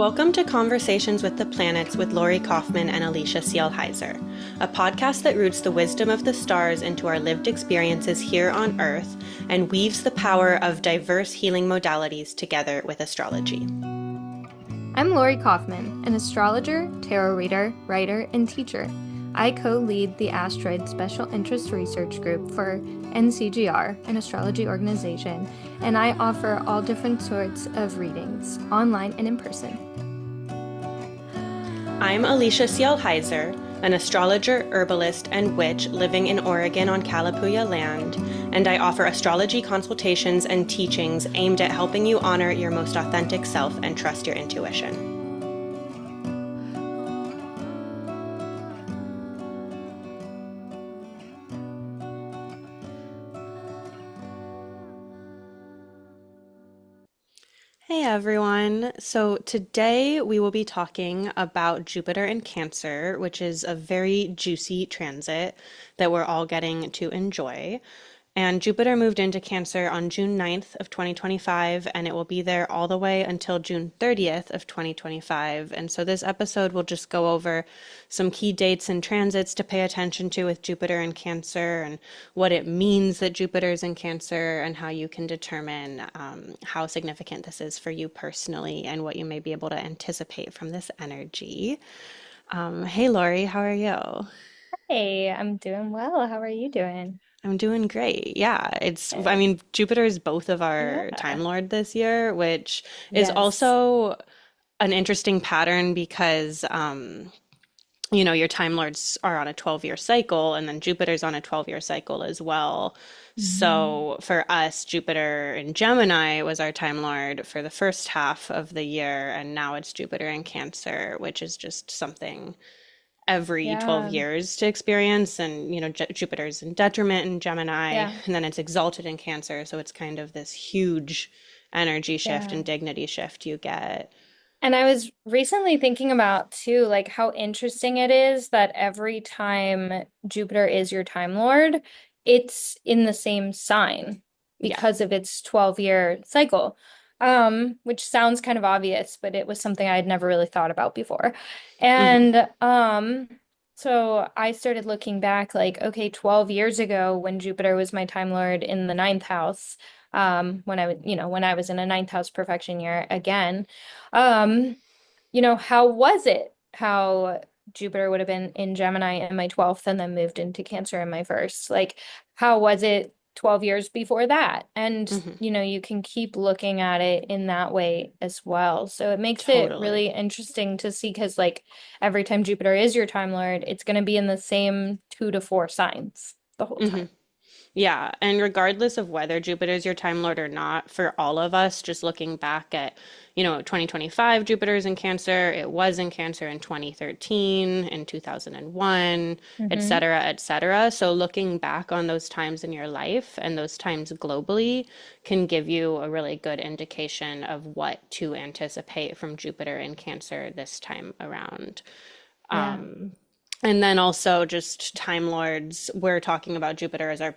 Welcome to Conversations with the Planets with Lori Kaufman and Alicia Cielle Heiser, a podcast that roots the wisdom of the stars into our lived experiences here on Earth and weaves the power of diverse healing modalities together with astrology. I'm Lori Kaufman, an astrologer, tarot reader, writer, and teacher. I co-lead the Asteroid Special Interest Research Group for NCGR, an astrology organization, and I offer all different sorts of readings, online and in person. I'm Alicia Cielle Heiser, an astrologer, herbalist, and witch living in Oregon on Kalapuya land, and I offer astrology consultations and teachings aimed at helping you honor your most authentic self and trust your intuition. Hey everyone. So today we will be talking about Jupiter in Cancer, which is a very juicy transit that we're all getting to enjoy. And Jupiter moved into Cancer on June 9th of 2025, and it will be there all the way until June 30th of 2025. And so this episode will just go over some key dates and transits to pay attention to with Jupiter in Cancer and what it means that Jupiter is in Cancer and how you can determine how significant this is for you personally and what you may be able to anticipate from this energy. Hey Lori, how are you? Hey, I'm doing well. How are you doing? I'm doing great. Yeah, I Good. mean, Jupiter is both of our Time Yeah. Lord this year, which is Yes. also an interesting pattern because, your Time Lords are on a 12-year cycle, and then Jupiter's on a 12-year cycle as well. Mhm. So for us, Jupiter in Gemini was our Time Lord for the first half of the year, and now it's Jupiter in Cancer, which is just something every 12 Yeah. years to experience. And Jupiter's in detriment in Gemini, Yeah. and then it's exalted in Cancer, so it's kind of this huge energy shift Yeah. and dignity shift you get. And I was recently thinking about too, like how interesting it is that every time Jupiter is your Time Lord, it's in the same sign Yeah. because of its 12-year cycle. Which sounds kind of obvious, but it was something I had never really thought about before. Hmm. And so I started looking back like, okay, 12 years ago when Jupiter was my Time Lord in the ninth house, when I was in a ninth house perfection year again. Um, how was it? How Jupiter would have been in Gemini in my 12th and then moved into Cancer in my first. Like, how was it 12 years before that? And, Hmm. you can keep looking at it in that way as well. So it makes it Totally. really interesting to see because, like, every time Jupiter is your Time Lord, it's going to be in the same 2 to 4 signs the whole Hmm. time. Yeah, and regardless of whether Jupiter's your Time Lord or not, for all of us, just looking back at, 2025, Jupiter's in Cancer, it was in Cancer in 2013, in 2001, et Mm-hmm. cetera, et cetera. So looking back on those times in your life and those times globally can give you a really good indication of what to anticipate from Jupiter in Cancer this time around. Yeah. And then also just Time Lords, we're talking about Jupiter as our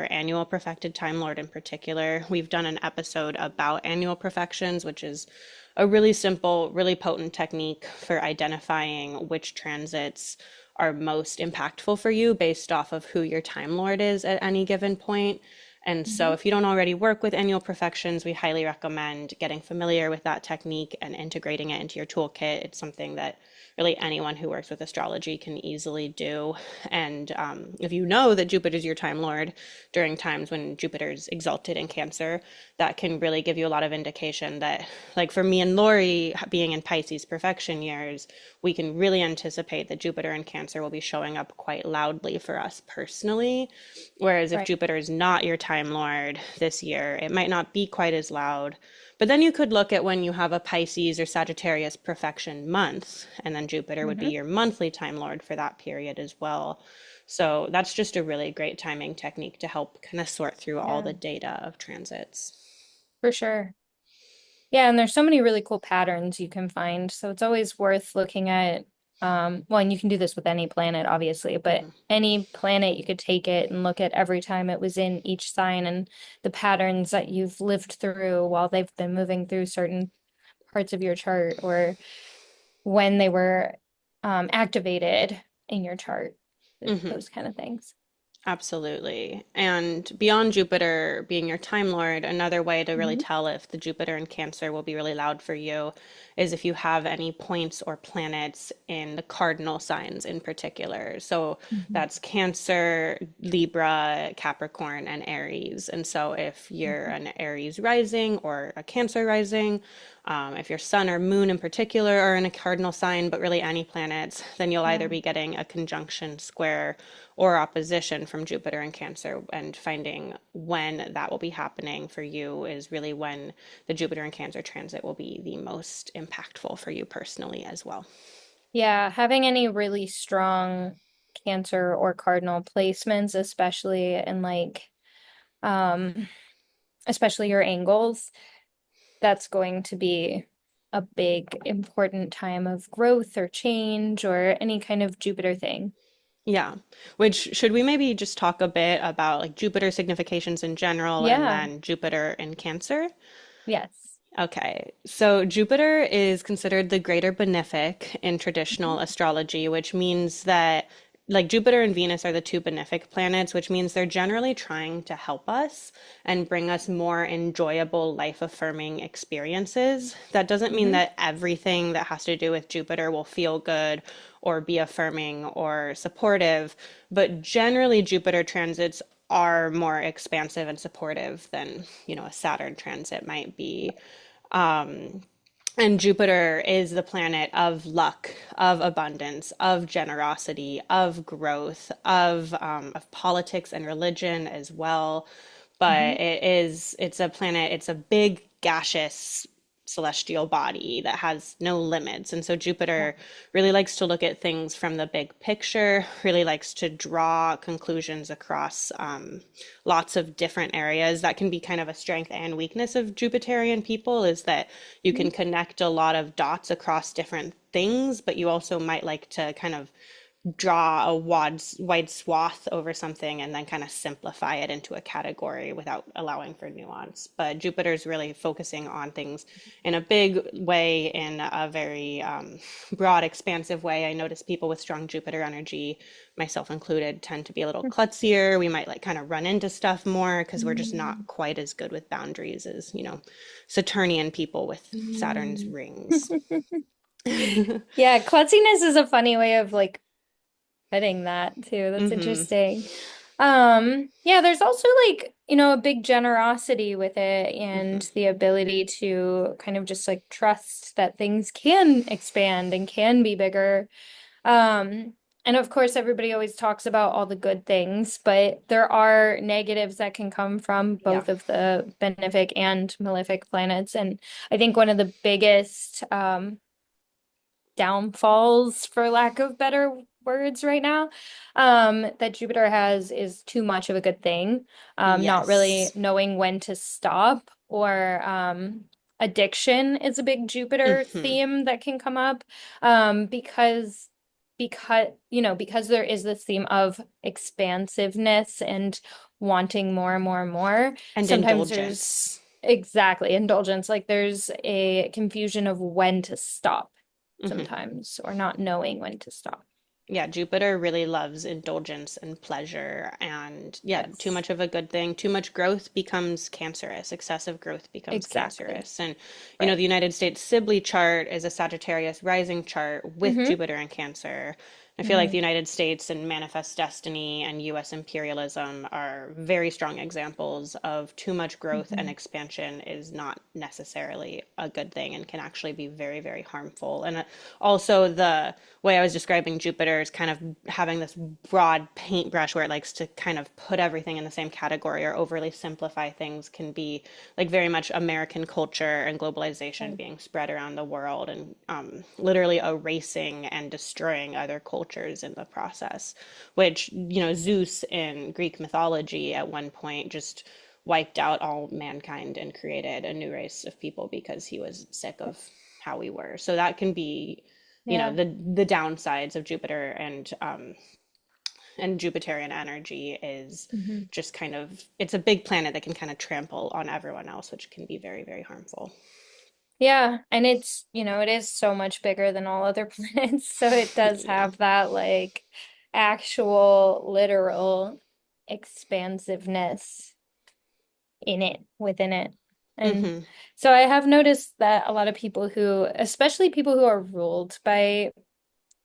annual perfected Time Lord in particular. We've done an episode about annual perfections, which is a really simple, really potent technique for identifying which transits are most impactful for you based off of who your Time Lord is at any given point. And so, Mm-hmm. if you don't already work with annual perfections, we highly recommend getting familiar with that technique and integrating it into your toolkit. It's something that really anyone who works with astrology can easily do. And if you know that Jupiter is your Time Lord during times when Jupiter's exalted in Cancer, that can really give you a lot of indication that, like for me and Lori being in Pisces perfection years, we can really anticipate that Jupiter in Cancer will be showing up quite loudly for us personally. Whereas if Right. Jupiter is not your Time Lord this year, it might not be quite as loud. But then you could look at when you have a Pisces or Sagittarius perfection month, and then Jupiter would be Mm-hmm. your monthly Time Lord for that period as well. So that's just a really great timing technique to help kind of sort through all Yeah, the data of transits. for sure. Yeah, and there's so many really cool patterns you can find. So it's always worth looking at, well, and you can do this with any planet, obviously, but Hmm. any planet you could take it and look at every time it was in each sign and the patterns that you've lived through while they've been moving through certain parts of your chart or when they were activated in your chart, Hmm. those kind of things. Absolutely. And beyond Jupiter being your Time Lord, another way to really Hmm. tell if the Jupiter in Cancer will be really loud for you is if you have any points or planets in the cardinal signs in particular. So Hmm. that's Cancer, Libra, Capricorn, and Aries. And so if you're Hmm. an Aries rising or a Cancer rising, if your sun or moon in particular are in a cardinal sign, but really any planets, then you'll either Yeah. be getting a conjunction, square, or opposition from Jupiter and Cancer. And finding when that will be happening for you is really when the Jupiter and Cancer transit will be the most impactful for you personally as well. Yeah, having any really strong Cancer or cardinal placements, especially in um especially your angles, that's going to be a big important time of growth or change or any kind of Jupiter thing. Yeah. Which should we maybe just talk a bit about like Jupiter significations in general and Yeah. then Jupiter in Cancer? Yes. Okay, so Jupiter is considered the greater benefic in traditional Mhm. astrology, which means that like Jupiter and Venus are the two benefic planets, which means they're generally trying to help us and bring us more enjoyable, life-affirming experiences. That doesn't mean Hmm. that everything that has to do with Jupiter will feel good or be affirming or supportive, but generally Jupiter transits are more expansive and supportive than, a Saturn transit might be. And Jupiter is the planet of luck, of abundance, of generosity, of growth, of politics and religion as well. Hmm. But it's a planet, it's a big gaseous celestial body that has no limits. And so Yeah. Jupiter really likes to look at things from the big picture, really likes to draw conclusions across lots of different areas. That can be kind of a strength and weakness of Jupiterian people, is that you Mhm. can connect a lot of dots across different things, but you also might like to kind of draw a wide swath over something and then kind of simplify it into a category without allowing for nuance. But Jupiter's really focusing on things in a big way, in a very broad, expansive way. I notice people with strong Jupiter energy, myself included, tend to be a little klutzier. We might like kind of run into stuff more because we're just not Mm. quite as good with boundaries as, Saturnian people with Saturn's Mm. rings. Yeah, klutziness is a funny way of putting that too. That's Hmm. interesting. Yeah, there's also a big generosity with it and Hmm. the ability to kind of just trust that things can expand and can be bigger. Um, and of course, everybody always talks about all the good things, but there are negatives that can come from Yeah. both of the benefic and malefic planets. And I think one of the biggest downfalls, for lack of better words right now, that Jupiter has is too much of a good thing. Not really Yes. knowing when to stop, or addiction is a big Jupiter Hmm. theme that can come up, because there is this theme of expansiveness and wanting more and more and more. And Sometimes there's indulgence. exactly indulgence, like there's a confusion of when to stop Hmm. sometimes, or not knowing when to stop. Yeah, Jupiter really loves indulgence and pleasure. And yeah, too Yes, much of a good thing, too much growth becomes cancerous. Excessive growth becomes exactly. cancerous. And, Right. the United States Sibley chart is a Sagittarius rising chart with Mm-hmm. Jupiter and Cancer. I feel like Mm-hmm. the United States and manifest destiny and US imperialism are very strong examples of too much growth and Mm-hmm. expansion is not necessarily a good thing and can actually be very, very harmful. And also, the way I was describing Jupiter is kind of having this broad paintbrush where it likes to kind of put everything in the same category or overly simplify things, can be like very much American culture and globalization Right. being spread around the world and literally erasing and destroying other cultures in the process, which, Zeus in Greek mythology at one point just wiped out all mankind and created a new race of people because he was sick of how we were. So that can be, Yeah. the downsides of Jupiter and Jupiterian energy is Mm-hmm. just kind of, it's a big planet that can kind of trample on everyone else, which can be very, very harmful. Yeah, and it's, it is so much bigger than all other planets, so it does Yeah. have that like actual literal expansiveness in it, within it. And Hmm. so I have noticed that a lot of people who, especially people who are ruled by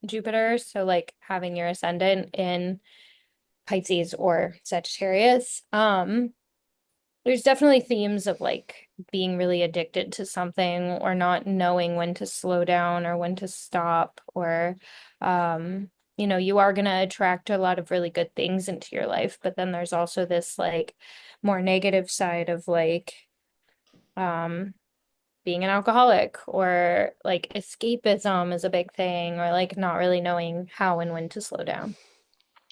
Jupiter, so like having your ascendant in Pisces or Sagittarius, there's definitely themes of like being really addicted to something or not knowing when to slow down or when to stop or you are going to attract a lot of really good things into your life, but then there's also this like more negative side of like um being an alcoholic or like escapism is a big thing or like not really knowing how and when to slow down.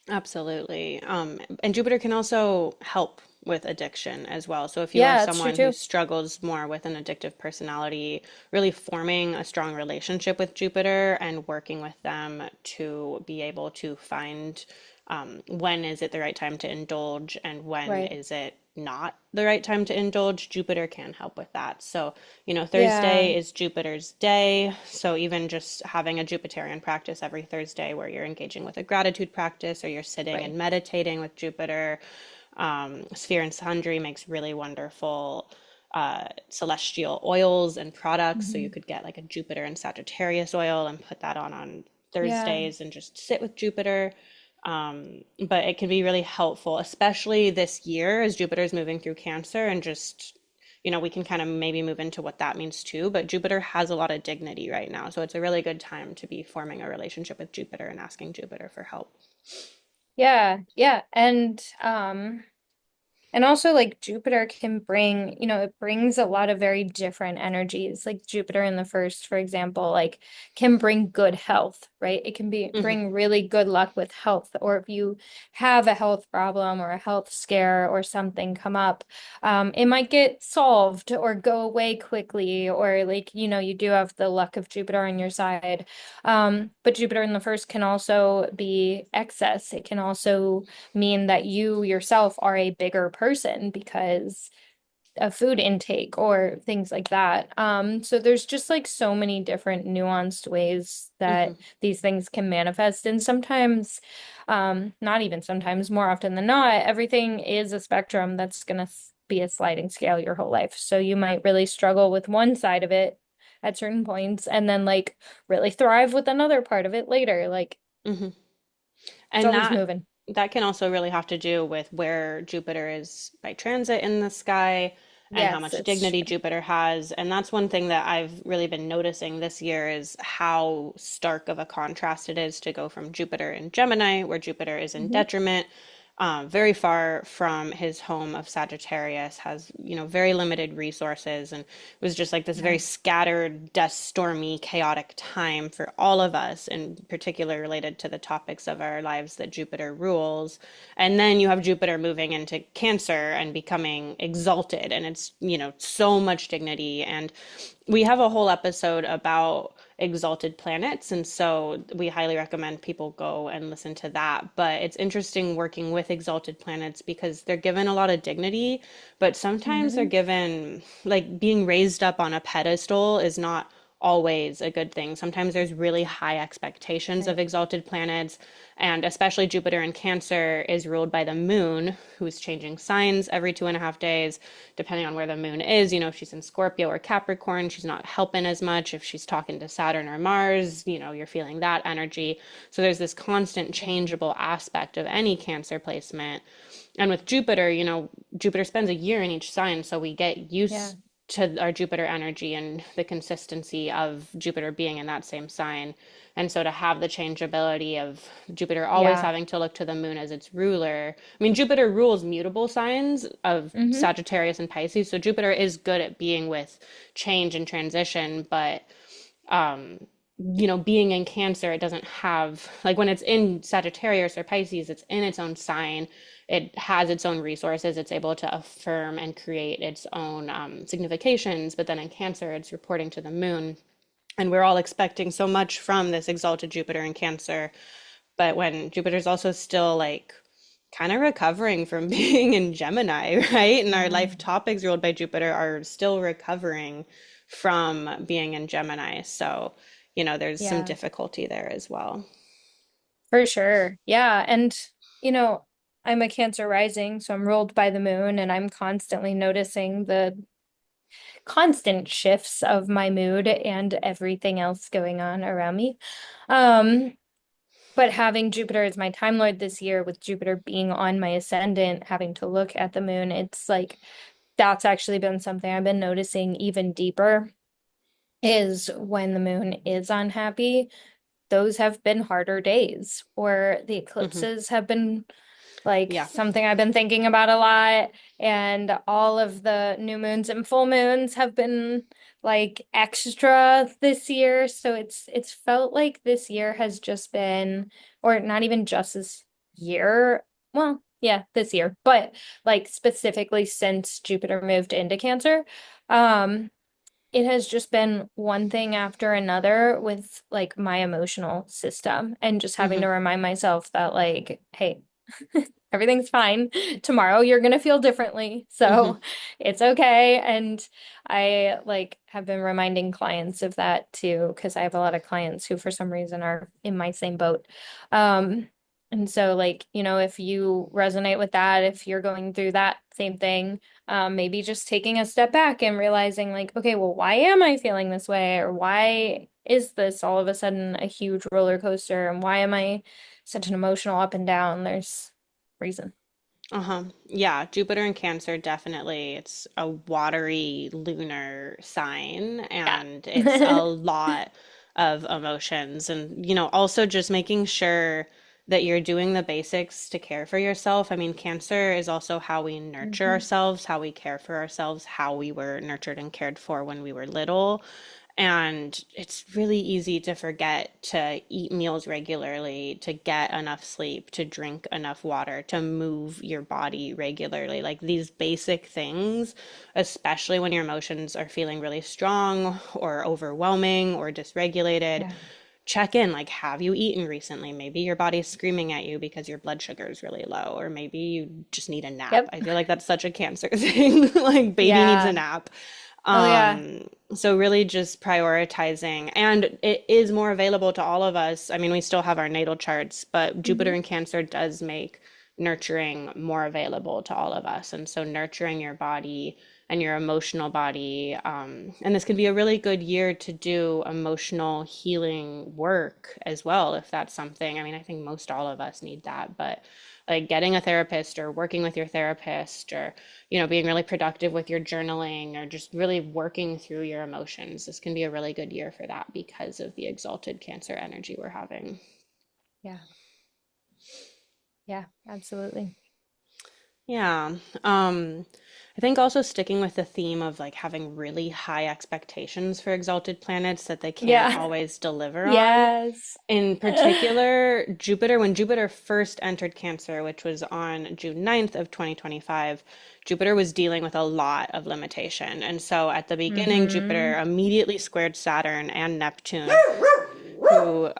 Absolutely. And Jupiter can also help with addiction as well. So if you are Yeah, it's true someone who too. struggles more with an addictive personality, really forming a strong relationship with Jupiter and working with them to be able to find when is it the right time to indulge and when Right. is it not the right time to indulge, Jupiter can help with that. So, Yeah, Thursday is Jupiter's day. So, even just having a Jupiterian practice every Thursday where you're engaging with a gratitude practice or you're sitting right. and meditating with Jupiter, Sphere and Sundry makes really wonderful celestial oils and products. So, you Hmm. could get like a Jupiter and Sagittarius oil and put that on Yeah. Thursdays and just sit with Jupiter. But it can be really helpful, especially this year as Jupiter is moving through Cancer and just, we can kind of maybe move into what that means too. But Jupiter has a lot of dignity right now. So it's a really good time to be forming a relationship with Jupiter and asking Jupiter for help. Yeah, yeah. And also, like, Jupiter can bring, it brings a lot of very different energies. Like, Jupiter in the first, for example, like, can bring good health, right? It can Hmm. bring really good luck with health. Or if you have a health problem or a health scare or something come up, it might get solved or go away quickly. Or, like, you do have the luck of Jupiter on your side. But Jupiter in the first can also be excess. It can also mean that you yourself are a bigger person because of food intake or things like that. So there's just like so many different nuanced ways Hmm. that these things can manifest. And sometimes, not even sometimes, more often than not, everything is a spectrum that's gonna be a sliding scale your whole life. So you might really struggle with one side of it at certain points and then like really thrive with another part of it later. Like Hmm. it's And always that moving. that can also really have to do with where Jupiter is by transit in the sky and how Yes, much it's dignity true. Jupiter has. And that's one thing that I've really been noticing this year is how stark of a contrast it is to go from Jupiter in Gemini, where Jupiter is in Mhm. detriment, very far from his home of Sagittarius, has, very limited resources, and it was just like this very Yeah. scattered, dust stormy, chaotic time for all of us, in particular related to the topics of our lives that Jupiter rules. And then you have Jupiter moving into Cancer and becoming exalted, and it's, so much dignity. And we have a whole episode about exalted planets, and so we highly recommend people go and listen to that. But it's interesting working with exalted planets because they're given a lot of dignity, but sometimes they're Hmm. given, like, being raised up on a pedestal is not always a good thing. Sometimes there's really high expectations of Right. exalted planets, and especially Jupiter in Cancer is ruled by the moon, who's changing signs every 2.5 days, depending on where the moon is. If she's in Scorpio or Capricorn, she's not helping as much. If she's talking to Saturn or Mars, you're feeling that energy. So there's this constant Yeah. changeable aspect of any Cancer placement. And with Jupiter, Jupiter spends a year in each sign, so we get Yeah. used to our Jupiter energy and the consistency of Jupiter being in that same sign. And so to have the changeability of Jupiter always Yeah. having to look to the moon as its ruler. I mean, Jupiter rules mutable signs of Hmm. Sagittarius and Pisces, so Jupiter is good at being with change and transition, but being in Cancer, it doesn't have, like, when it's in Sagittarius or Pisces, it's in its own sign. It has its own resources. It's able to affirm and create its own significations. But then in Cancer, it's reporting to the moon. And we're all expecting so much from this exalted Jupiter in Cancer. But when Jupiter's also still like kind of recovering from being in Gemini, right? And our Yeah. life topics ruled by Jupiter are still recovering from being in Gemini. So, there's some Yeah, difficulty there as well. for sure. Yeah. And, you know, I'm a Cancer rising, so I'm ruled by the moon, and I'm constantly noticing the constant shifts of my mood and everything else going on around me. Um, but having Jupiter as my time lord this year, with Jupiter being on my ascendant, having to look at the moon, it's like that's actually been something I've been noticing even deeper is when the moon is unhappy, those have been harder days, or the Hmm. eclipses have been like Yeah. something I've been thinking about a lot. And all of the new moons and full moons have been like extra this year. So it's felt like this year has just been, or not even just this year. Well, yeah, this year, but like specifically since Jupiter moved into Cancer. Um, it has just been one thing after another with like my emotional system, and just having Hmm. to remind myself that like, hey, everything's fine. Tomorrow you're gonna feel differently. Hmm. So it's okay. And I like have been reminding clients of that too, because I have a lot of clients who for some reason are in my same boat. Um, and so like, if you resonate with that, if you're going through that same thing, maybe just taking a step back and realizing like, okay, well, why am I feeling this way? Or why is this all of a sudden a huge roller coaster? And why am I such an emotional up and down? There's reason. Uh-huh. Yeah, Jupiter and Cancer definitely. It's a watery lunar sign Yeah. and it's a lot of emotions and also just making sure that you're doing the basics to care for yourself. I mean, Cancer is also how we nurture Mhm. ourselves, how we care for ourselves, how we were nurtured and cared for when we were little. And it's really easy to forget to eat meals regularly, to get enough sleep, to drink enough water, to move your body regularly. Like these basic things, especially when your emotions are feeling really strong or overwhelming or dysregulated. Yeah. Check in, like, have you eaten recently? Maybe your body's screaming at you because your blood sugar is really low, or maybe you just need a nap. Yep. I feel like that's such a Cancer thing. Like, baby needs a Yeah. nap. Oh yeah. So really just prioritizing, and it is more available to all of us. I mean, we still have our natal charts, but Jupiter Hmm. in Cancer does make nurturing more available to all of us. And so nurturing your body and your emotional body, and this can be a really good year to do emotional healing work as well, if that's something. I mean, I think most all of us need that, but like getting a therapist or working with your therapist or being really productive with your journaling or just really working through your emotions. This can be a really good year for that because of the exalted Cancer energy we're having. Yeah. Yeah, absolutely. Yeah. Um, I think also sticking with the theme of like having really high expectations for exalted planets that they can't Yeah. always deliver on. Yes. In particular, Jupiter, when Jupiter first entered Cancer, which was on June 9th of 2025, Jupiter was dealing with a lot of limitation. And so at the beginning, Hmm. Jupiter immediately squared Saturn and Neptune, who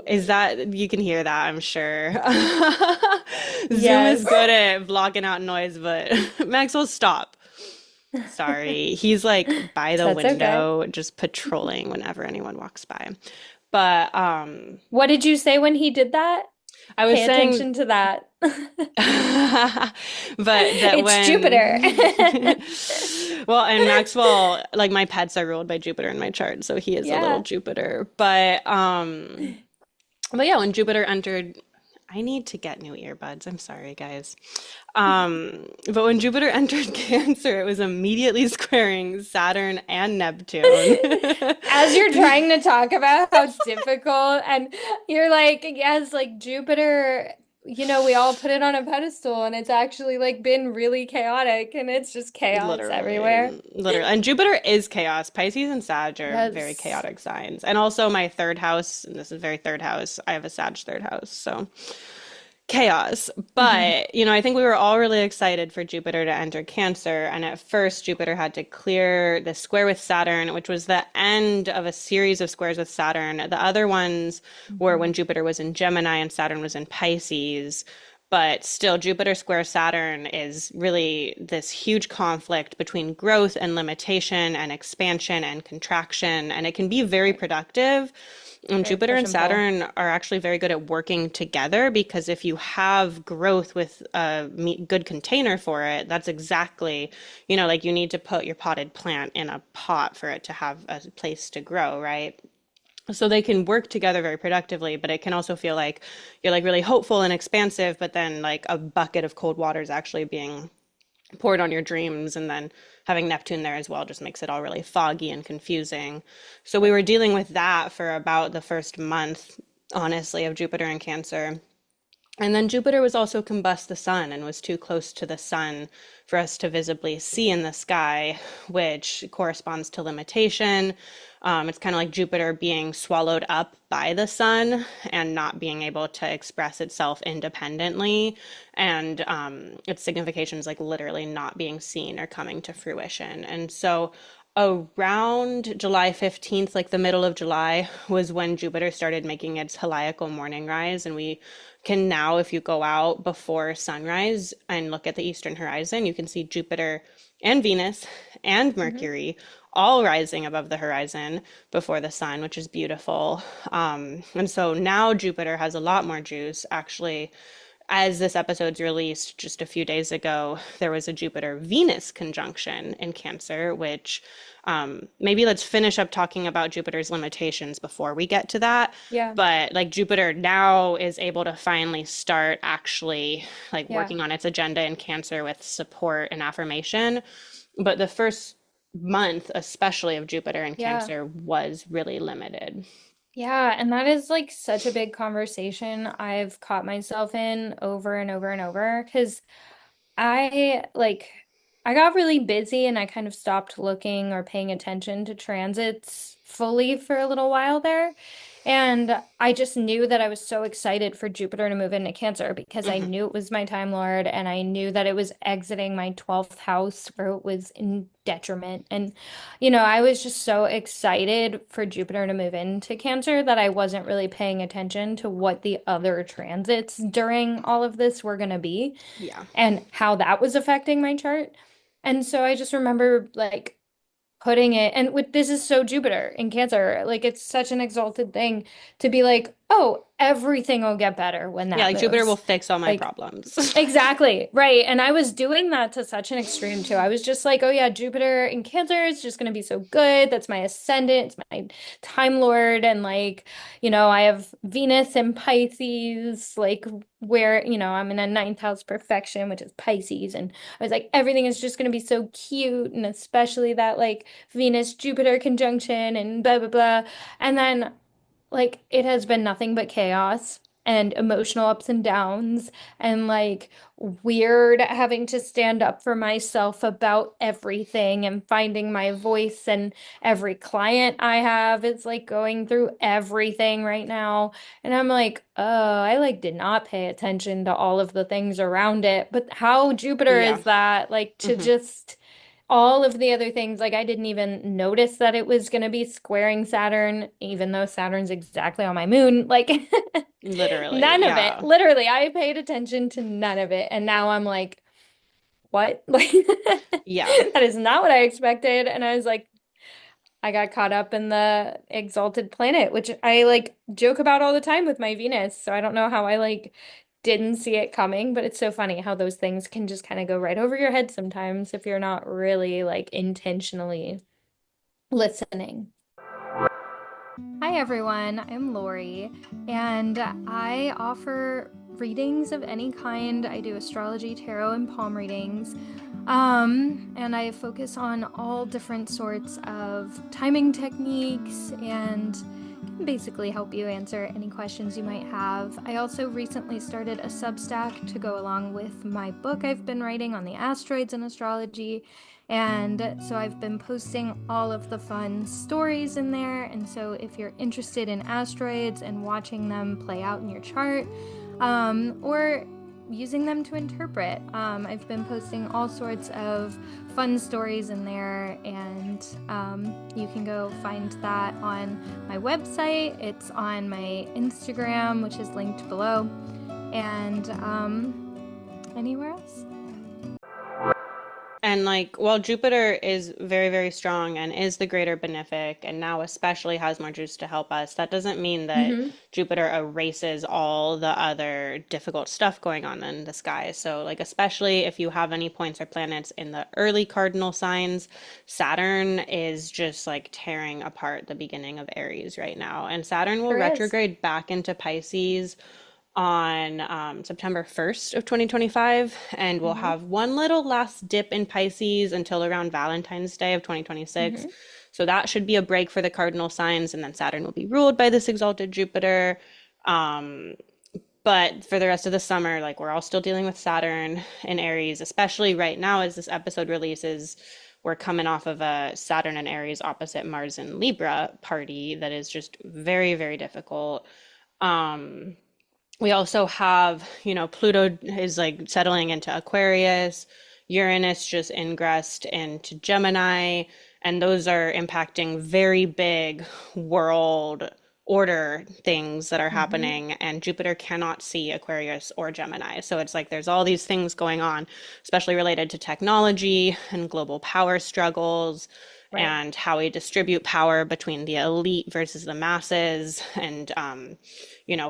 is that you can hear that, I'm sure. Zoom is Yes. good at blocking out noise, but Maxwell, stop. Sorry. He's like by the That's okay. window just patrolling whenever anyone walks by. But What did you say when he did that? I was Pay saying attention to that. but that It's Jupiter. when well, and Maxwell, like my pets are ruled by Jupiter in my chart, so he is a little Yeah. Jupiter. But yeah, when Jupiter entered, I need to get new earbuds. I'm sorry, guys. But when Jupiter entered Cancer, it was immediately squaring Saturn and Neptune. As you're trying to talk about how it's difficult, and you're like, yes, like Jupiter, we all put it on a pedestal, and it's actually like been really chaotic, and it's just chaos everywhere. Literally. And Jupiter is chaos. Pisces and Sag are very Yes. chaotic signs. And also my third house, and this is very third house, I have a Sag third house. So chaos. But, I think we were all really excited for Jupiter to enter Cancer. And at first, Jupiter had to clear the square with Saturn, which was the end of a series of squares with Saturn. The other ones were when Mhm. Jupiter was in Gemini and Saturn was in Pisces. But still, Jupiter square Saturn is really this huge conflict between growth and limitation and expansion and contraction. And it can be very Right. productive. And Very Jupiter push and and pull. Saturn are actually very good at working together because if you have growth with a good container for it, that's exactly, like you need to put your potted plant in a pot for it to have a place to grow, right? So they can work together very productively, but it can also feel like you're like really hopeful and expansive, but then like a bucket of cold water is actually being poured on your dreams. And then having Neptune there as well just makes it all really foggy and confusing. So we were dealing with that for about the first month, honestly, of Jupiter in Cancer. And then Jupiter was also combust the sun and was too close to the sun for us to visibly see in the sky, which corresponds to limitation. It's kind of like Jupiter being swallowed up by the sun and not being able to express itself independently. And its significations like literally not being seen or coming to fruition. And so around July 15th, like the middle of July, was when Jupiter started making its heliacal morning rise. And we can now, if you go out before sunrise and look at the eastern horizon, you can see Jupiter and Venus and Hmm. Mercury all rising above the horizon before the sun, which is beautiful. And so now Jupiter has a lot more juice. Actually, as this episode's released just a few days ago, there was a Jupiter Venus conjunction in Cancer, which maybe let's finish up talking about Jupiter's limitations before we get to that. Yeah. But like Jupiter now is able to finally start actually like Yeah. working on its agenda in Cancer with support and affirmation. But the first month, especially of Jupiter in Yeah. Cancer, was really limited. Yeah, and that is like such a big conversation I've caught myself in over and over and over because I got really busy and I kind of stopped looking or paying attention to transits fully for a little while there. And I just knew that I was so excited for Jupiter to move into Cancer because I Hmm. knew it was my Time Lord and I knew that it was exiting my 12th house where it was in detriment. And, I was just so excited for Jupiter to move into Cancer that I wasn't really paying attention to what the other transits during all of this were going to be Yeah. and how that was affecting my chart. And so I just remember like putting it, and with this is so Jupiter in Cancer, like it's such an exalted thing to be like, oh, everything will get better when Yeah, that like Jupiter will moves. fix all my Like, problems. exactly. Right. And I was doing that to such an extreme too. I was just like, oh yeah, Jupiter in Cancer is just going to be so good. That's my ascendant. It's my Time Lord. And like, I have Venus in Pisces, like where, I'm in a ninth house perfection, which is Pisces. And I was like, everything is just going to be so cute. And especially that like Venus Jupiter conjunction and blah, blah, blah. And then like it has been nothing but chaos and emotional ups and downs and like weird having to stand up for myself about everything and finding my voice, and every client I have is like going through everything right now, and I'm like, oh, I like did not pay attention to all of the things around it, but how Jupiter Yeah. is that like to Hmm. just all of the other things, like I didn't even notice that it was going to be squaring Saturn, even though Saturn's exactly on my moon. Like, Literally. none of it. Yeah. Literally, I paid attention to none of it. And now I'm like, what? Like, Yeah. that is not what I expected. And I was like, I got caught up in the exalted planet, which I like joke about all the time with my Venus. So I don't know how I like didn't see it coming, but it's so funny how those things can just kind of go right over your head sometimes if you're not really like intentionally listening. Hi everyone, I'm Lori, and I offer readings of any kind. I do astrology, tarot, and palm readings. And I focus on all different sorts of timing techniques and can basically help you answer any questions you might have. I also recently started a Substack to go along with my book I've been writing on the asteroids and astrology. And so I've been posting all of the fun stories in there. And so if you're interested in asteroids and watching them play out in your chart, or using them to interpret. I've been posting all sorts of fun stories in there, and you can go find that on my website. It's on my Instagram, which is linked below. And anywhere else. And like, while Jupiter is very, very strong and is the greater benefic, and now especially has more juice to help us, that doesn't mean that Hmm. Jupiter erases all the other difficult stuff going on in the sky. So, like, especially if you have any points or planets in the early cardinal signs, Saturn is just like tearing apart the beginning of Aries right now. And Saturn will Sure is. retrograde back into Pisces on September 1st of 2025, and we'll Hmm. have one little last dip in Pisces until around Valentine's Day of 2026. Hmm. So that should be a break for the cardinal signs, and then Saturn will be ruled by this exalted Jupiter. Um, but for the rest of the summer, like, we're all still dealing with Saturn in Aries, especially right now as this episode releases. We're coming off of a Saturn and Aries opposite Mars and Libra party that is just very, very difficult. Um, we also have, Pluto is like settling into Aquarius, Uranus just ingressed into Gemini, and those are impacting very big world order things that are Hmm. happening, and Jupiter cannot see Aquarius or Gemini. So it's like there's all these things going on, especially related to technology and global power struggles Right. and how we distribute power between the elite versus the masses, and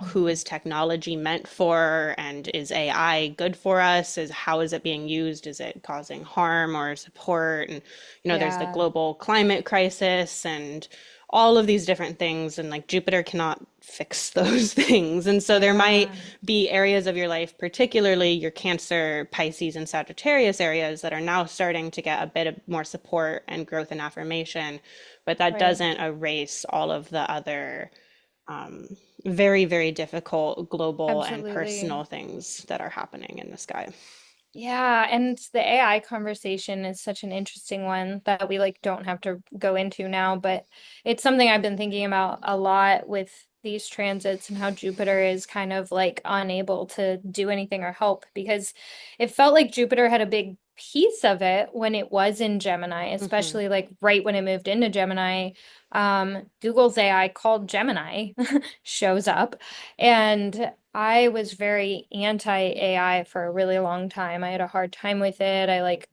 who Hmm. is technology meant for, and is AI good for us? Is How is it being used? Is it causing harm or support? And there's the Yeah. global climate crisis and all of these different things, and like Jupiter cannot fix those things. And so there might Yeah. be areas of your life, particularly your Cancer, Pisces, and Sagittarius areas, that are now starting to get a bit of more support and growth and affirmation, but that Right. doesn't erase all of the other um, very, very difficult global and Absolutely. personal things that are happening in the sky. Yeah, and the AI conversation is such an interesting one that we like don't have to go into now, but it's something I've been thinking about a lot with these transits and how Jupiter is kind of like unable to do anything or help because it felt like Jupiter had a big piece of it when it was in Gemini, Hmm. especially like right when it moved into Gemini. Google's AI called Gemini shows up. And I was very anti-AI for a really long time. I had a hard time with it. I like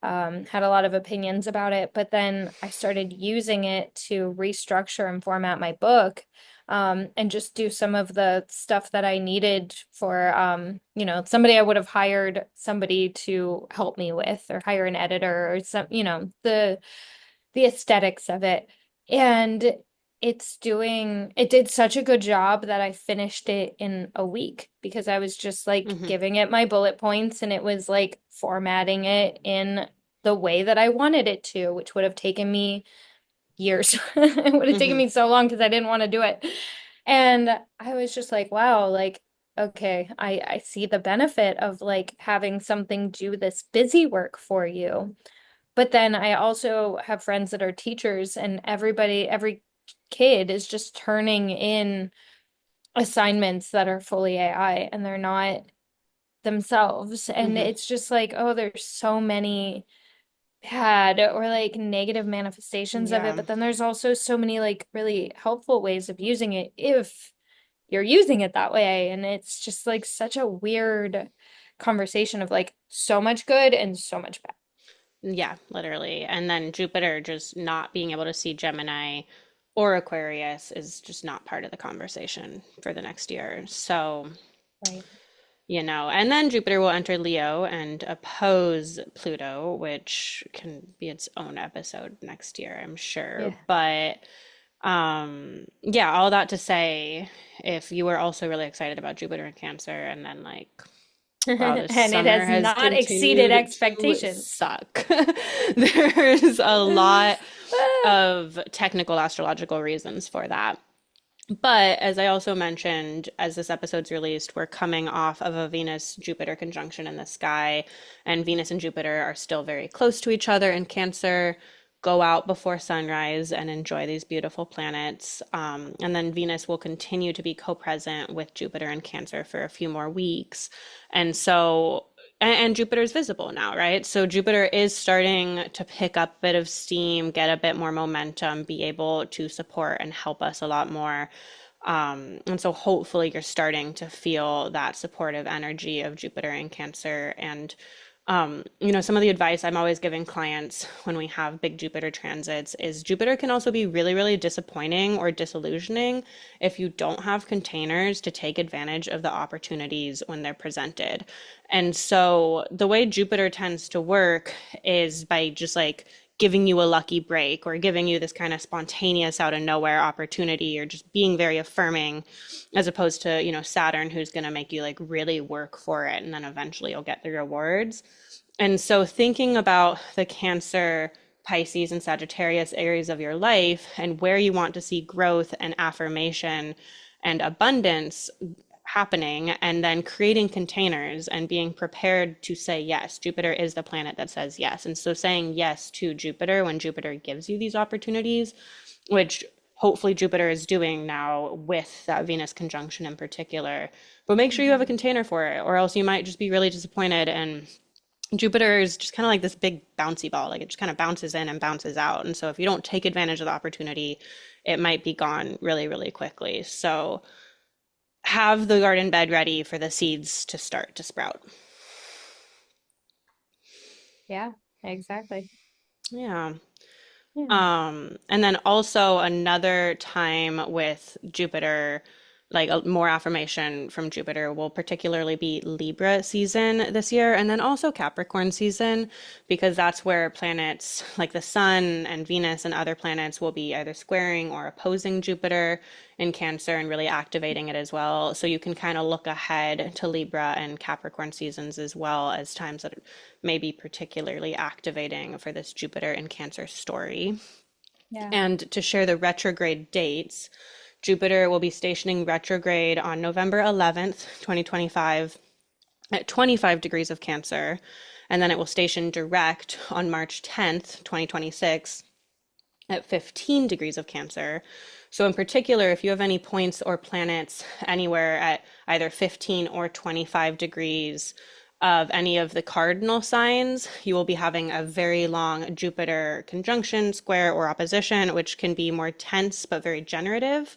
had a lot of opinions about it, but then I started using it to restructure and format my book, and just do some of the stuff that I needed for, somebody I would have hired somebody to help me with, or hire an editor or some, the aesthetics of it. And it did such a good job that I finished it in a week because I was just like Hmm. giving it my bullet points and it was like formatting it in the way that I wanted it to, which would have taken me years. It would have taken Hmm. me so long because I didn't want to do it. And I was just like, wow, like, okay, I see the benefit of like having something do this busy work for you. But then I also have friends that are teachers, and every kid is just turning in assignments that are fully AI and they're not themselves. And Hmm. it's just like, oh, there's so many bad or like negative manifestations of it. Yeah. But then there's also so many like really helpful ways of using it if you're using it that way. And it's just like such a weird conversation of like so much good and so much bad. Yeah, literally. And then Jupiter just not being able to see Gemini or Aquarius is just not part of the conversation for the next year. So, Right. and then Jupiter will enter Leo and oppose Pluto, which can be its own episode next year, I'm sure. Yeah. But yeah, all that to say, if you were also really excited about Jupiter and Cancer, and then like, wow, this And it summer has has not exceeded continued to expectations. suck. There's a lot of technical astrological reasons for that. But as I also mentioned, as this episode's released, we're coming off of a Venus Jupiter conjunction in the sky, and Venus and Jupiter are still very close to each other in Cancer. Go out before sunrise and enjoy these beautiful planets. And then Venus will continue to be co present with Jupiter in Cancer for a few more weeks. And so, and Jupiter's visible now, right? So Jupiter is starting to pick up a bit of steam, get a bit more momentum, be able to support and help us a lot more. And so hopefully you're starting to feel that supportive energy of Jupiter in Cancer. And, some of the advice I'm always giving clients when we have big Jupiter transits is Jupiter can also be really, really disappointing or disillusioning if you don't have containers to take advantage of the opportunities when they're presented. And so the way Jupiter tends to work is by just like giving you a lucky break or giving you this kind of spontaneous out of nowhere opportunity or just being very affirming as opposed to, Saturn who's going to make you like really work for it and then eventually you'll get the rewards. And so thinking about the Cancer, Pisces, and Sagittarius areas of your life and where you want to see growth and affirmation and abundance happening, and then creating containers and being prepared to say yes. Jupiter is the planet that says yes. And so saying yes to Jupiter when Jupiter gives you these opportunities, which hopefully Jupiter is doing now with that Venus conjunction in particular. But make sure you have a Mhm. container for it, or else you might just be really disappointed. And Jupiter is just kind of like this big bouncy ball, like it just kind of bounces in and bounces out. And so if you don't take advantage of the opportunity, it might be gone really, really quickly. So have the garden bed ready for the seeds to start to sprout. Yeah, exactly. Yeah. Yeah. And then also another time with Jupiter, like more affirmation from Jupiter will particularly be Libra season this year, and then also Capricorn season, because that's where planets like the Sun and Venus and other planets will be either squaring or opposing Jupiter in Cancer and really activating it as well. So you can kind of look ahead to Libra and Capricorn seasons as well as times that may be particularly activating for this Jupiter in Cancer story. Yeah. And to share the retrograde dates, Jupiter will be stationing retrograde on November 11th, 2025, at 25 degrees of Cancer. And then it will station direct on March 10th, 2026, at 15 degrees of Cancer. So, in particular, if you have any points or planets anywhere at either 15 or 25 degrees of any of the cardinal signs, you will be having a very long Jupiter conjunction, square, or opposition, which can be more tense but very generative.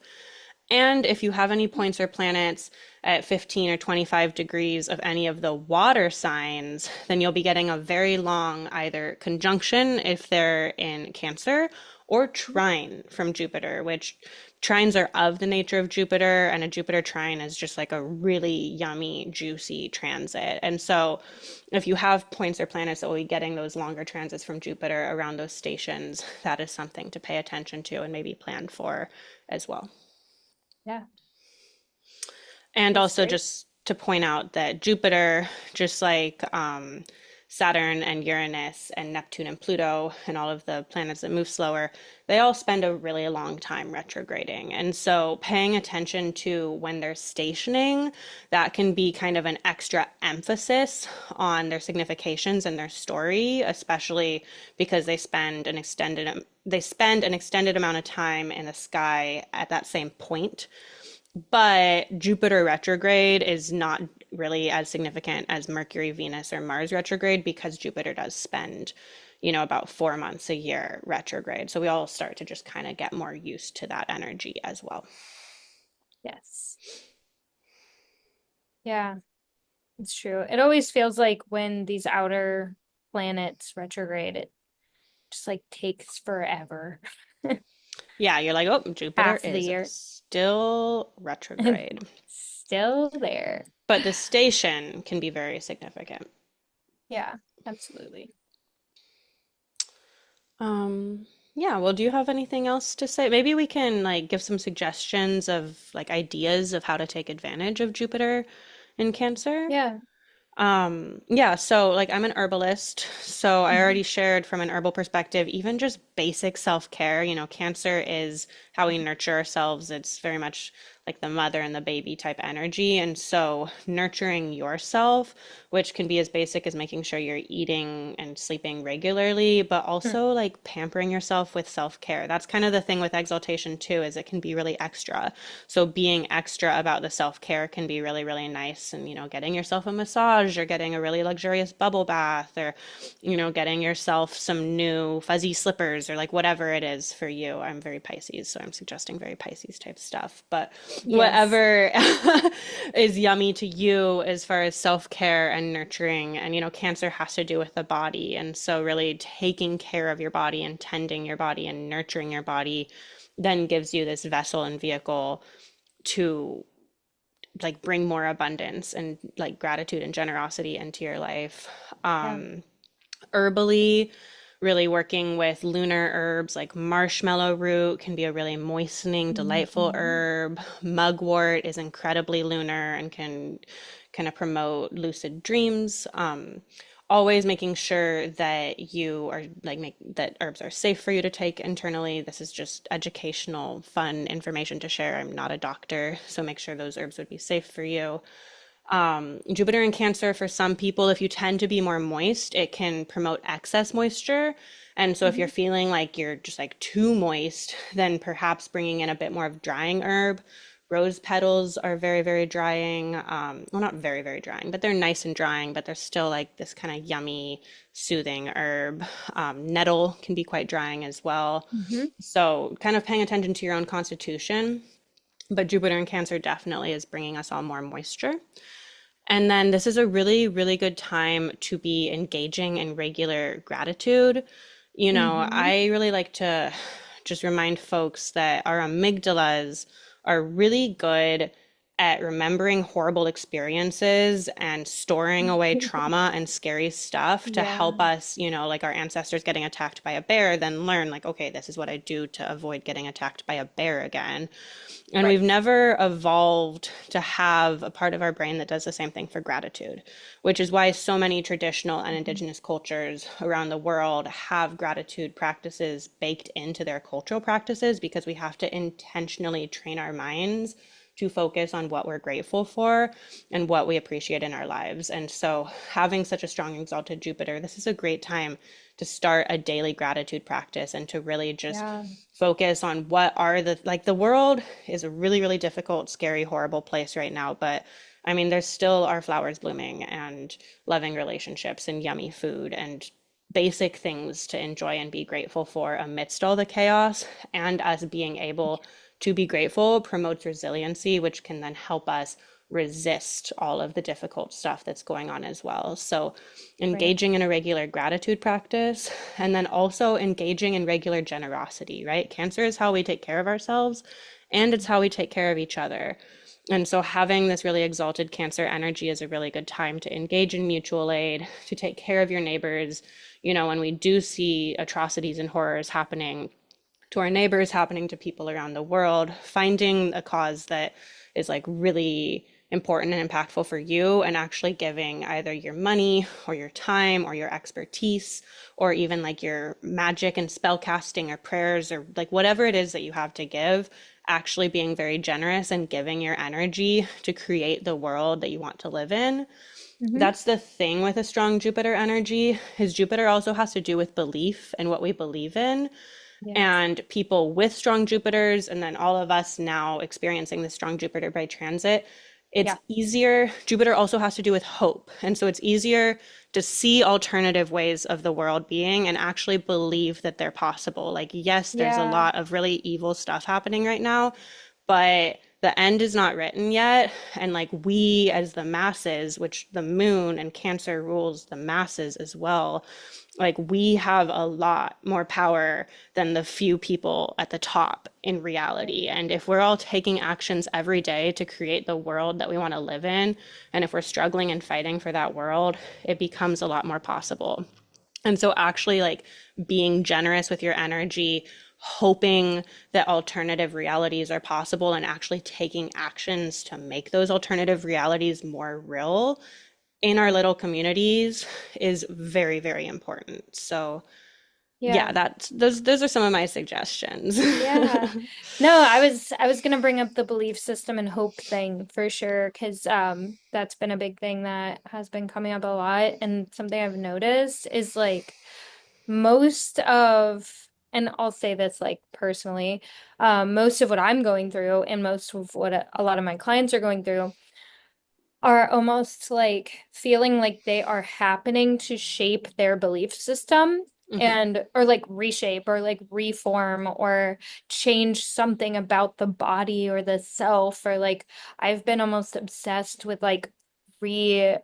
And if you have any points or planets at 15 or 25 degrees of any of the water signs, then you'll be getting a very long either conjunction if they're in Cancer or trine from Jupiter, which trines are of the nature of Jupiter, and a Jupiter trine is just like a really yummy, juicy transit. And so if you have points or planets that will be getting those longer transits from Jupiter around those stations, that is something to pay attention to and maybe plan for as well. Yeah. And That's also great. just to point out that Jupiter, just like Saturn and Uranus and Neptune and Pluto and all of the planets that move slower, they all spend a really long time retrograding. And so paying attention to when they're stationing, that can be kind of an extra emphasis on their significations and their story, especially because they spend an extended amount of time in the sky at that same point. But Jupiter retrograde is not really as significant as Mercury, Venus, or Mars retrograde because Jupiter does spend, about 4 months a year retrograde. So we all start to just kind of get more used to that energy as well. Yes. Yeah, it's true. It always feels like when these outer planets retrograde, it just like takes forever. Yeah, you're like, oh, Jupiter Half the is year. still retrograde. Still there. But the station can be very significant. Yeah, absolutely. Yeah, well, do you have anything else to say? Maybe we can like give some suggestions of like ideas of how to take advantage of Jupiter in Cancer. Yeah. Yeah, so like I'm an herbalist, so I Mhm. already shared from an herbal perspective, even just basic self-care. Cancer is how we nurture ourselves. It's very much like the mother and the baby type energy. And so nurturing yourself, which can be as basic as making sure you're eating and sleeping regularly, but Mm. also like pampering yourself with self-care. That's kind of the thing with exaltation too, is it can be really extra. So being extra about the self-care can be really, really nice. And, getting yourself a massage or getting a really luxurious bubble bath or, getting yourself some new fuzzy slippers or like whatever it is for you. I'm very Pisces, so I'm suggesting very Pisces type stuff. But Yes. whatever is yummy to you as far as self-care and nurturing. And, cancer has to do with the body. And so, really taking care of your body and tending your body and nurturing your body then gives you this vessel and vehicle to like bring more abundance and like gratitude and generosity into your life. Yeah. Herbally, really working with lunar herbs like marshmallow root can be a really moistening, delightful Mhm. herb. Mugwort is incredibly lunar and can kind of promote lucid dreams. Always making sure that you are like make that herbs are safe for you to take internally. This is just educational, fun information to share. I'm not a doctor, so make sure those herbs would be safe for you. Jupiter in Cancer, for some people, if you tend to be more moist, it can promote excess moisture. And so if you're Mhm. feeling like you're just like too moist, then perhaps bringing in a bit more of drying herb. Rose petals are very, very drying. Well, not very, very drying, but they're nice and drying, but they're still like this kind of yummy, soothing herb. Nettle can be quite drying as well. Mhm. So, kind of paying attention to your own constitution. But Jupiter in Cancer definitely is bringing us all more moisture. And then this is a really, really good time to be engaging in regular gratitude. Mhm. I really like to just remind folks that our amygdalas are really good at remembering horrible experiences and storing away trauma and scary stuff to Yeah. help us, like our ancestors getting attacked by a bear, then learn, like, okay, this is what I do to avoid getting attacked by a bear again. And we've Right. never evolved to have a part of our brain that does the same thing for gratitude, which is why so many traditional and Mhm. indigenous cultures around the world have gratitude practices baked into their cultural practices because we have to intentionally train our minds to focus on what we're grateful for and what we appreciate in our lives. And so, having such a strong exalted Jupiter, this is a great time to start a daily gratitude practice and to really just Yeah. focus on what are the world is a really, really difficult, scary, horrible place right now. But I mean, there's still our flowers blooming and loving relationships and yummy food and basic things to enjoy and be grateful for amidst all the chaos. And us being able to be grateful promotes resiliency, which can then help us resist all of the difficult stuff that's going on as well. So, Right. engaging in a regular gratitude practice and then also engaging in regular generosity, right? Cancer is how we take care of ourselves and it's how we take care of each other. And so, having this really exalted Cancer energy is a really good time to engage in mutual aid, to take care of your neighbors. When we do see atrocities and horrors happening to our neighbors, happening to people around the world, finding a cause that is like really important and impactful for you and actually giving either your money or your time or your expertise or even like your magic and spell casting or prayers or like whatever it is that you have to give, actually being very generous and giving your energy to create the world that you want to live in. Mhm. That's the thing with a strong Jupiter energy is Jupiter also has to do with belief and what we believe in. Yes. And people with strong Jupiters, and then all of us now experiencing the strong Jupiter by transit, it's Yeah. easier. Jupiter also has to do with hope. And so it's easier to see alternative ways of the world being and actually believe that they're possible. Like, yes, there's a Yeah. lot of really evil stuff happening right now, but the end is not written yet. And like we, as the masses, which the moon and Cancer rules the masses as well, like we have a lot more power than the few people at the top in Right. reality. And if we're all taking actions every day to create the world that we want to live in, and if we're struggling and fighting for that world, it becomes a lot more possible. And so, actually, like being generous with your energy, hoping that alternative realities are possible, and actually taking actions to make those alternative realities more real in our little communities is very, very important. So, yeah, Yeah. that's those are some of my suggestions. Yeah. No, I was gonna bring up the belief system and hope thing for sure, because that's been a big thing that has been coming up a lot. And something I've noticed is like most of, and I'll say this like personally, most of what I'm going through and most of what a lot of my clients are going through are almost like feeling like they are happening to shape their belief system. and or like reshape or like reform or change something about the body or the self, or like I've been almost obsessed with like re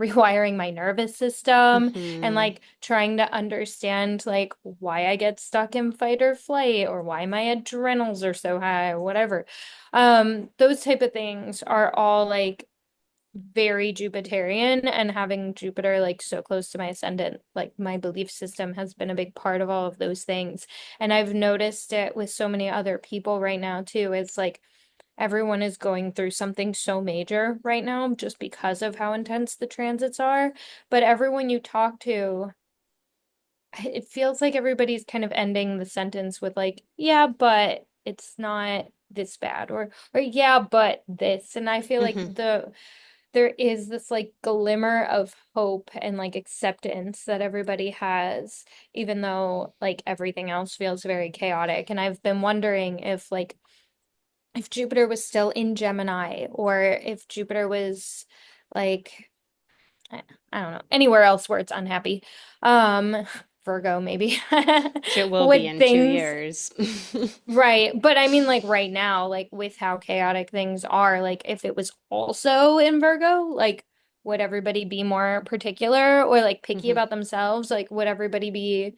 rewiring my nervous system and Hmm. like trying to understand like why I get stuck in fight or flight or why my adrenals are so high or whatever. Those type of things are all like very Jupiterian, and having Jupiter like so close to my ascendant, like my belief system has been a big part of all of those things. And I've noticed it with so many other people right now too. It's like everyone is going through something so major right now just because of how intense the transits are. But everyone you talk to, it feels like everybody's kind of ending the sentence with like, yeah, but it's not this bad, or yeah, but this. And I feel like Hmm. there is this like glimmer of hope and like acceptance that everybody has, even though like everything else feels very chaotic. And I've been wondering if Jupiter was still in Gemini, or if Jupiter was like I I don't know, anywhere else where it's unhappy. Um, Virgo maybe. Which it will be Would in two things years. right, but I mean like right now, like with how chaotic things are, like if it was also in Virgo, like would everybody be more particular or like picky Hmm. about themselves? Like would everybody be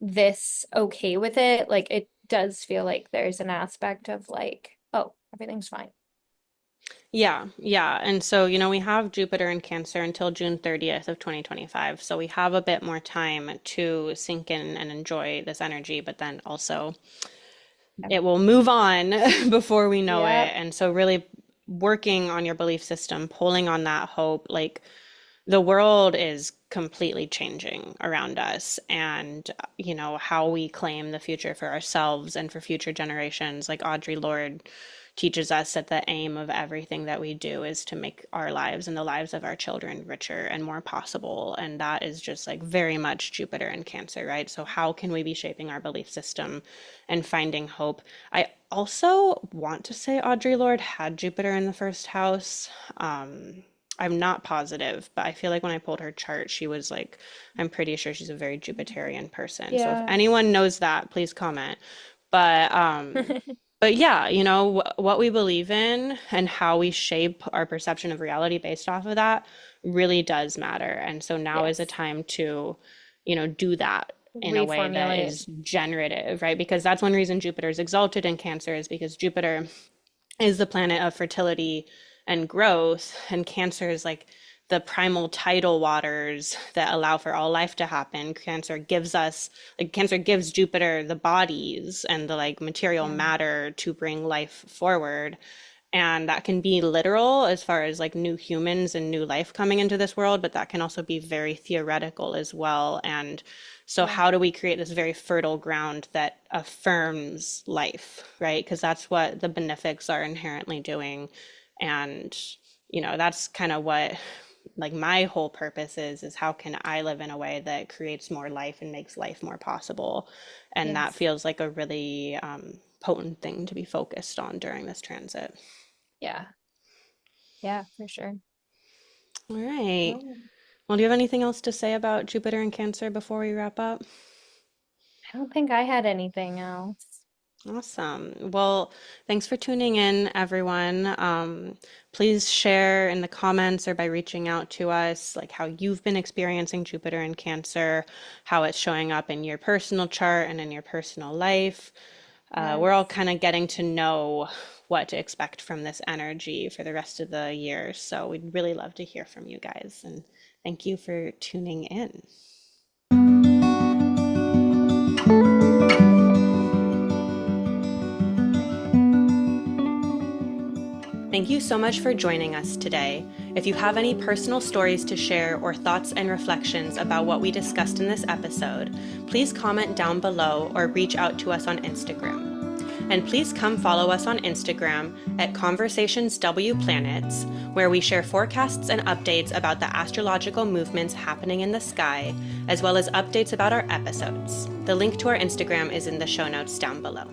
this okay with it? Like it does feel like there's an aspect of like, oh, everything's fine. Yeah, yeah. And so, we have Jupiter in Cancer until June 30th of 2025. So we have a bit more time to sink in and enjoy this energy, but then also it will move on before we know it. Yep. And so really working on your belief system, pulling on that hope, like the world is completely changing around us, and how we claim the future for ourselves and for future generations. Like Audre Lorde teaches us that the aim of everything that we do is to make our lives and the lives of our children richer and more possible, and that is just like very much Jupiter and Cancer, right? So how can we be shaping our belief system and finding hope? I also want to say Audre Lorde had Jupiter in the first house. I'm not positive, but I feel like when I pulled her chart, she was like, I'm pretty sure she's a very Jupiterian person. So if Yeah. anyone knows that, please comment. But but yeah, what we believe in and how we shape our perception of reality based off of that really does matter. And so now is a Yes. time to, do that in a way that Reformulate. is generative, right? Because that's one reason Jupiter is exalted in Cancer, is because Jupiter is the planet of fertility and growth, and Cancer is like the primal tidal waters that allow for all life to happen. Cancer gives Jupiter the bodies and the like material Yeah. matter to bring life forward. And that can be literal as far as like new humans and new life coming into this world, but that can also be very theoretical as well. And so, Yeah. how do we create this very fertile ground that affirms life, right? Because that's what the benefics are inherently doing. And, that's kind of what like my whole purpose is how can I live in a way that creates more life and makes life more possible? And that Yes. feels like a really potent thing to be focused on during this transit. Yeah. Yeah, for sure. All right. Oh, Well, do you have anything else to say about Jupiter and Cancer before we wrap up? I don't think I had anything else. Awesome. Well, thanks for tuning in, everyone. Please share in the comments or by reaching out to us, like how you've been experiencing Jupiter and Cancer, how it's showing up in your personal chart and in your personal life. We're all Yes. kind of getting to know what to expect from this energy for the rest of the year. So we'd really love to hear from you guys. And thank you for tuning in. Thank you so much for joining us today. If you have any personal stories to share or thoughts and reflections about what we discussed in this episode, please comment down below or reach out to us on Instagram. And please come follow us on Instagram at ConversationsWPlanets, where we share forecasts and updates about the astrological movements happening in the sky, as well as updates about our episodes. The link to our Instagram is in the show notes down below.